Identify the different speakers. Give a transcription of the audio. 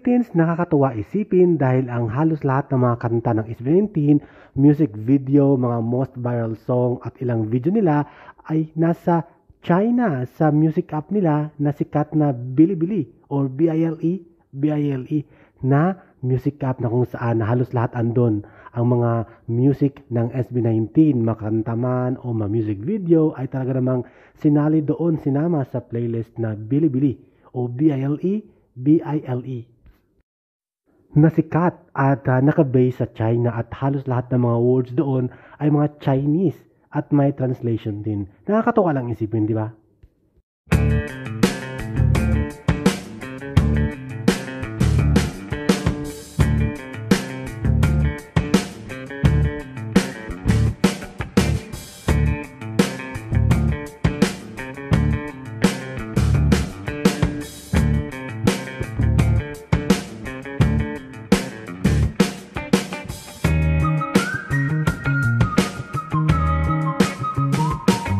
Speaker 1: Philippines, nakakatuwa isipin dahil ang halos lahat ng mga kanta ng SB19, music video, mga most viral song at ilang video nila ay nasa China sa music app nila na sikat na Bilibili or BILE na music app na kung saan halos lahat andon. Ang mga music ng SB19, makanta man o music video ay talaga namang sinali doon, sinama sa playlist na Bilibili o BILE na sikat at nakabase sa China at halos lahat ng mga words doon ay mga Chinese at may translation din. Nakakatuwa lang isipin, di ba?